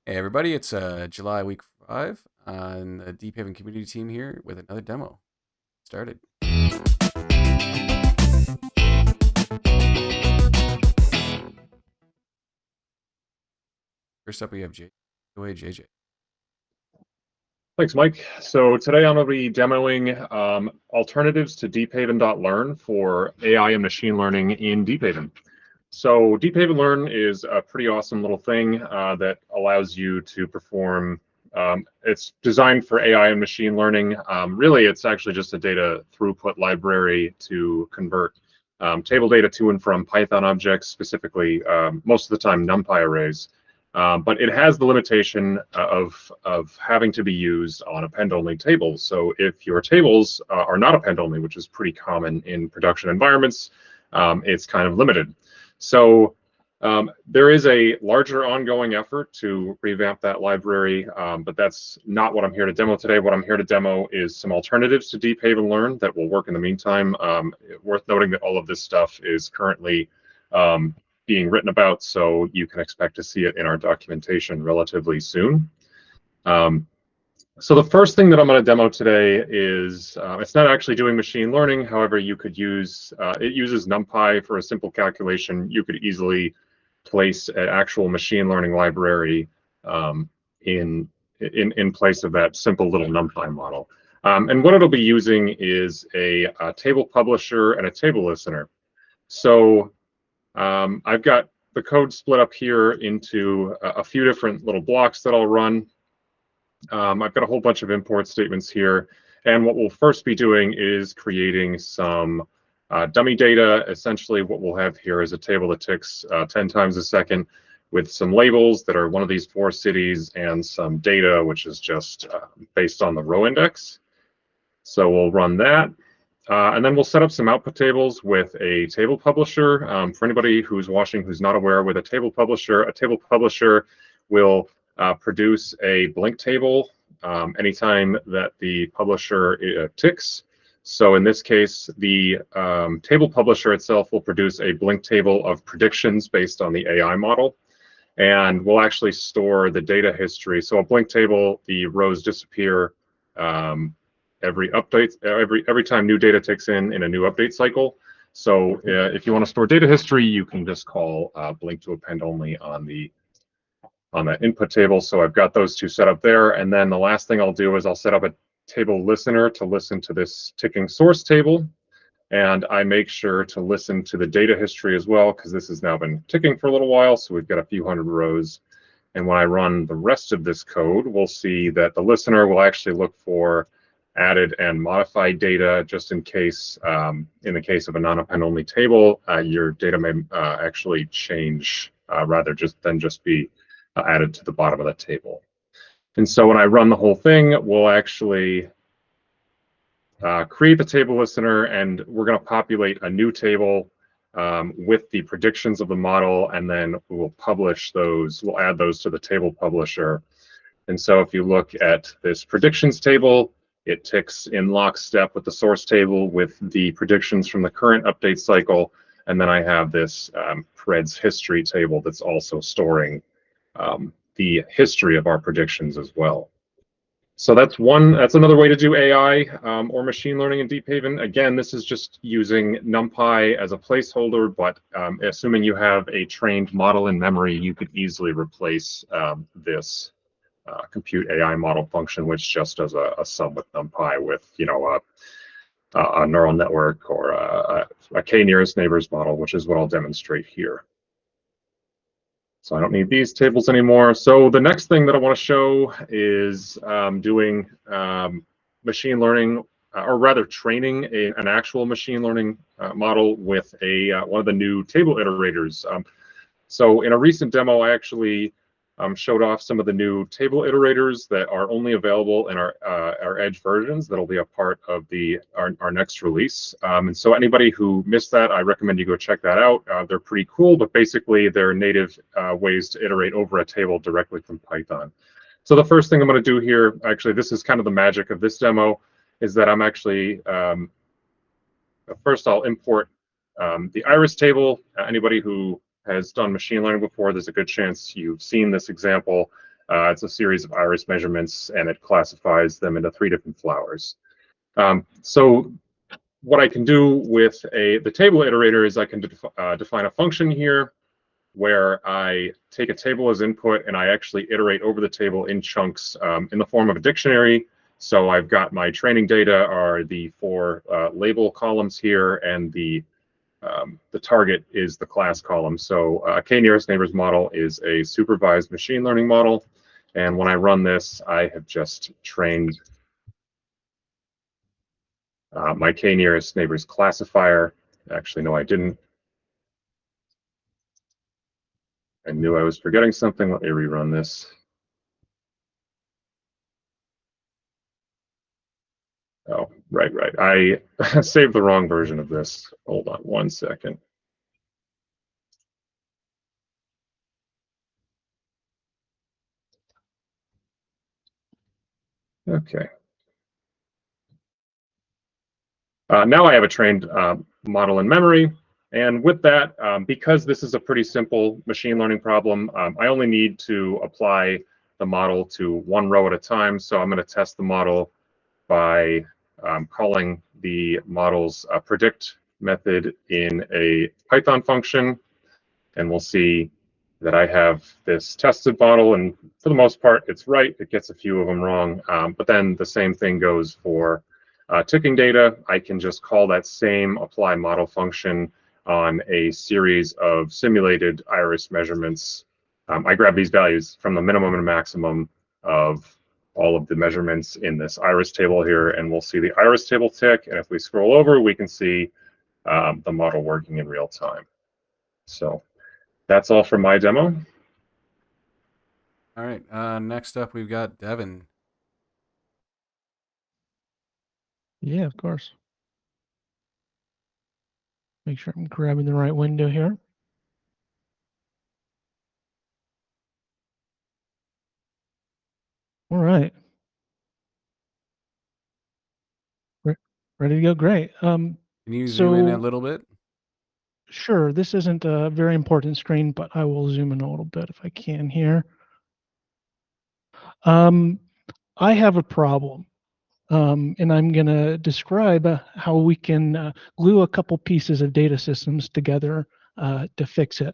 Hey everybody, it's July week 5 on the Deephaven community team here with another demo. Started. First up we have Go ahead, JJ. Thanks, Mike. So today I'm going to be demoing alternatives to deephaven.learn for AI and machine learning in Deephaven. So Deephaven Learn is a pretty awesome little thing that allows you to perform, it's designed for AI and machine learning. Really, it's actually just a data throughput library to convert table data to and from Python objects, specifically most of the time NumPy arrays. But it has the limitation of having to be used on append-only tables. So if your tables are not append-only, which is pretty common in production environments, it's kind of limited. So there is a larger ongoing effort to revamp that library, but that's not what I'm here to demo today. What I'm here to demo is some alternatives to Deephaven Learn that will work in the meantime. Worth noting that all of this stuff is currently being written about, so you can expect to see it in our documentation relatively soon. So the first thing that I'm going to demo today is, it's not actually doing machine learning. However, you could use, it uses NumPy for a simple calculation. You could easily place an actual machine learning library in place of that simple little NumPy model. And what it'll be using is a table publisher and a table listener. So I've got the code split up here into a few different little blocks that I'll run. I've got a whole bunch of import statements here. And what we'll first be doing is creating some dummy data. Essentially, what we'll have here is a table that ticks 10 times a second with some labels that are one of these 4 cities and some data, which is just based on the row index. So we'll run that. And then we'll set up some output tables with a table publisher. For anybody who's watching who's not aware, with a table publisher will produce a blank table anytime that the publisher ticks. So in this case, the table publisher itself will produce a blank table of predictions based on the AI model. And we'll actually store the data history. So a blank table, the rows disappear every time new data ticks in a new update cycle. So if you want to store data history, you can just call blink to append only on that input table. So I've got those two set up there. And then the last thing I'll do is I'll set up a table listener to listen to this ticking source table. And I make sure to listen to the data history as well, because this has now been ticking for a little while. So we've got a few hundred rows. And when I run the rest of this code, we'll see that the listener will actually look for added and modified data, just in case, in the case of a non-append only table, your data may actually change rather than just be added to the bottom of the table. And so when I run the whole thing, we'll actually create the table listener, and we're going to populate a new table with the predictions of the model, and then we will publish those. We'll add those to the table publisher. And so if you look at this predictions table, it ticks in lockstep with the source table with the predictions from the current update cycle. And then I have this preds history table that's also storing the history of our predictions as well. So that's another way to do AI or machine learning in Deephaven. Again, this is just using NumPy as a placeholder, but assuming you have a trained model in memory, you could easily replace this compute AI model function, which just does a sum with NumPy with, you know, a neural network or a k-nearest neighbors model, which is what I'll demonstrate here. So I don't need these tables anymore. So the next thing that I want to show is doing machine learning, or rather training an actual machine learning model with one of the new table iterators. So in a recent demo, I actually showed off some of the new table iterators that are only available in our Edge versions that'll be a part of our next release. And so anybody who missed that, I recommend you go check that out. They're pretty cool, but basically they're native ways to iterate over a table directly from Python. So the first thing I'm going to do here, actually, this is kind of the magic of this demo, is that I'm actually, first I'll import the iris table. Anybody who has done machine learning before, there's a good chance you've seen this example. It's a series of iris measurements, and it classifies them into 3 different flowers. So what I can do with the table iterator is I can define a function here where I take a table as input and I actually iterate over the table in chunks in the form of a dictionary. So I've got my training data are the 4 label columns here, and the target is the class column. So a k-nearest neighbors model is a supervised machine learning model. And when I run this, I have just trained my k-nearest neighbors classifier. Actually, no, I didn't. I knew I was forgetting something. Let me rerun this. Oh, right. I saved the wrong version of this. Hold on 1 second. Okay. Now I have a trained model in memory. And with that, because this is a pretty simple machine learning problem, I only need to apply the model to 1 row at a time. So I'm going to test the model by calling the model's predict method in a Python function. And we'll see that I have this tested model, and for the most part, it's right. It gets a few of them wrong. But then the same thing goes for ticking data. I can just call that same apply model function on a series of simulated iris measurements. I grab these values from the minimum and maximum of all of the measurements in this iris table here, and we'll see the iris table tick. And if we scroll over, we can see the model working in real time. So that's all for my demo. All right. Next up, we've got Devin. Yeah, of course. Make sure I'm grabbing the right window here. All right. Ready to go? Great. Can you zoom in a little bit? Sure. This isn't a very important screen, but I will zoom in a little bit if I can here. I have a problem, and I'm going to describe how we can glue a couple pieces of data systems together to fix it.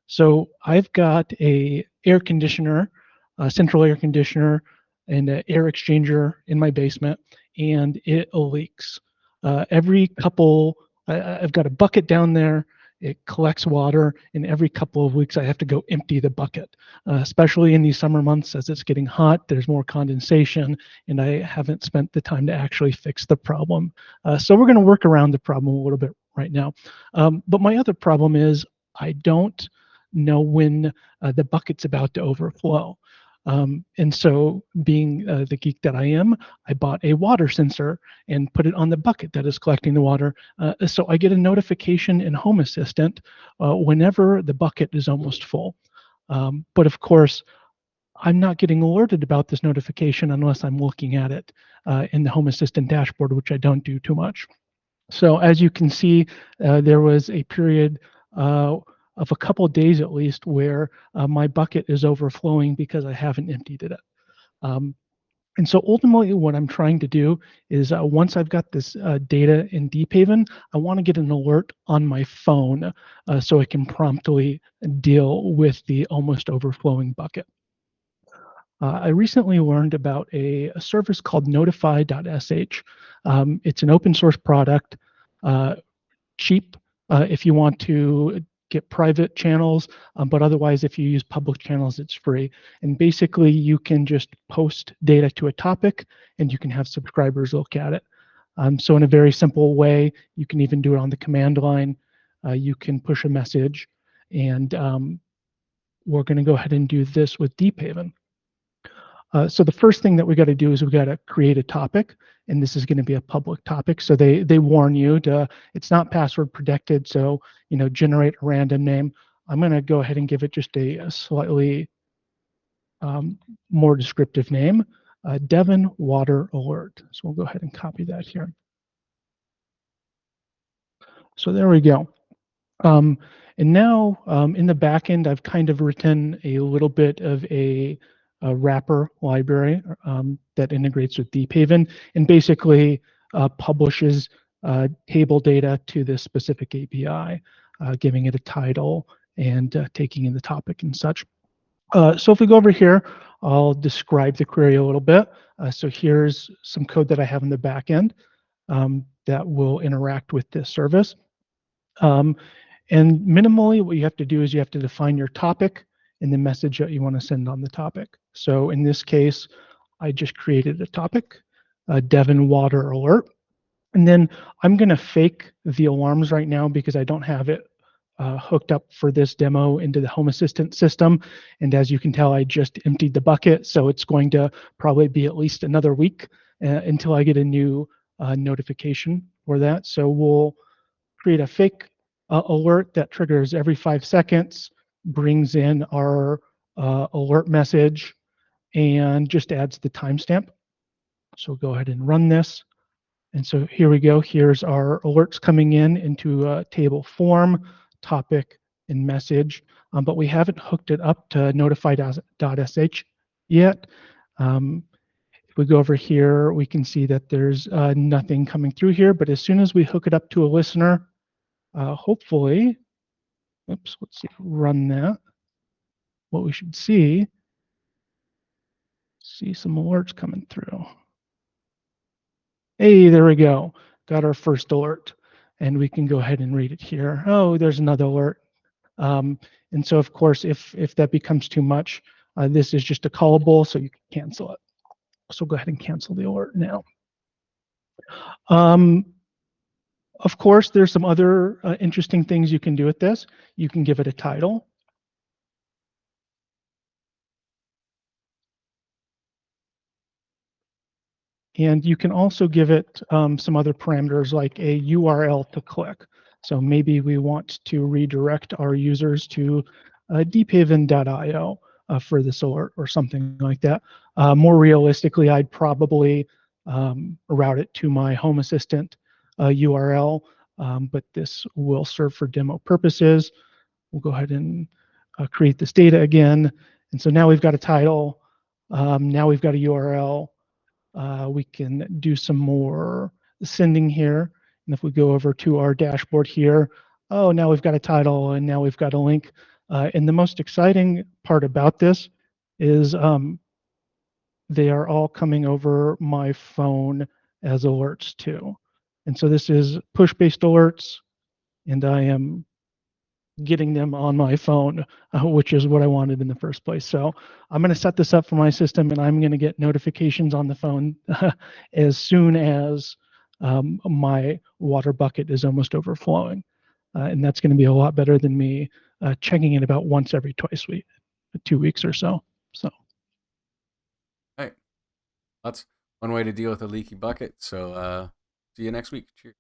So I've got a air conditioner, a central air conditioner, and an air exchanger in my basement, and it leaks. Every couple, I've got a bucket down there. It collects water, and every couple of weeks I have to go empty the bucket, especially in these summer months as it's getting hot. There's more condensation, and I haven't spent the time to actually fix the problem. So we're going to work around the problem a little bit right now. But my other problem is I don't know when the bucket's about to overflow. And so being the geek that I am, I bought a water sensor and put it on the bucket that is collecting the water. So I get a notification in Home Assistant whenever the bucket is almost full. But of course, I'm not getting alerted about this notification unless I'm looking at it in the Home Assistant dashboard, which I don't do too much. So as you can see, there was a period of a couple of days at least where my bucket is overflowing because I haven't emptied it. And so ultimately what I'm trying to do is once I've got this data in Deephaven, I want to get an alert on my phone so I can promptly deal with the almost overflowing bucket. I recently learned about a service called ntfy.sh. It's an open source product, cheap if you want to get private channels, but otherwise if you use public channels, it's free. And basically you can just post data to a topic and you can have subscribers look at it. So in a very simple way, you can even do it on the command line. You can push a message, and we're going to go ahead and do this with Deephaven. So the first thing that we got to do is we got to create a topic, and this is going to be a public topic. So they warn you to, it's not password protected. So, generate a random name. I'm going to go ahead and give it just a slightly more descriptive name, Devin Water Alert. So we'll go ahead and copy that here. So there we go. And now in the back end, I've kind of written a little bit of a wrapper library that integrates with Deephaven and basically publishes table data to this specific API, giving it a title and taking in the topic and such. So if we go over here, I'll describe the query a little bit. So here's some code that I have in the back end that will interact with this service. And minimally, what you have to do is you have to define your topic and the message that you want to send on the topic. So in this case, I just created a topic, a Devon water alert. And then I'm going to fake the alarms right now because I don't have it hooked up for this demo into the Home Assistant system. And as you can tell, I just emptied the bucket. So it's going to probably be at least another week until I get a new notification for that. So we'll create a fake alert that triggers every 5 seconds, brings in our alert message, and just adds the timestamp. So go ahead and run this. And so here we go. Here's our alerts coming in into a table form, topic, and message. But we haven't hooked it up to notify.sh yet. If we go over here, we can see that there's nothing coming through here. But as soon as we hook it up to a listener, hopefully, oops, let's see, run that. What we should see some alerts coming through. Hey, there we go. Got our first alert. And we can go ahead and read it here. Oh, there's another alert. And so, of course, if that becomes too much, this is just a callable, so you can cancel it. So go ahead and cancel the alert now. Of course, there's some other interesting things you can do with this. You can give it a title. And you can also give it some other parameters like a URL to click. So maybe we want to redirect our users to deephaven.io for this alert or something like that. More realistically, I'd probably route it to my Home Assistant URL, but this will serve for demo purposes. We'll go ahead and create this data again. And so now we've got a title. Now we've got a URL. We can do some more sending here. And if we go over to our dashboard here, oh, now we've got a title and now we've got a link. And the most exciting part about this is they are all coming over my phone as alerts too. And so this is push-based alerts, and I am getting them on my phone, which is what I wanted in the first place. So I'm going to set this up for my system, and I'm going to get notifications on the phone as soon as my water bucket is almost overflowing. And that's going to be a lot better than me checking it about once every 2 weeks or so. So. Hey, that's one way to deal with a leaky bucket. So see you next week. Cheers.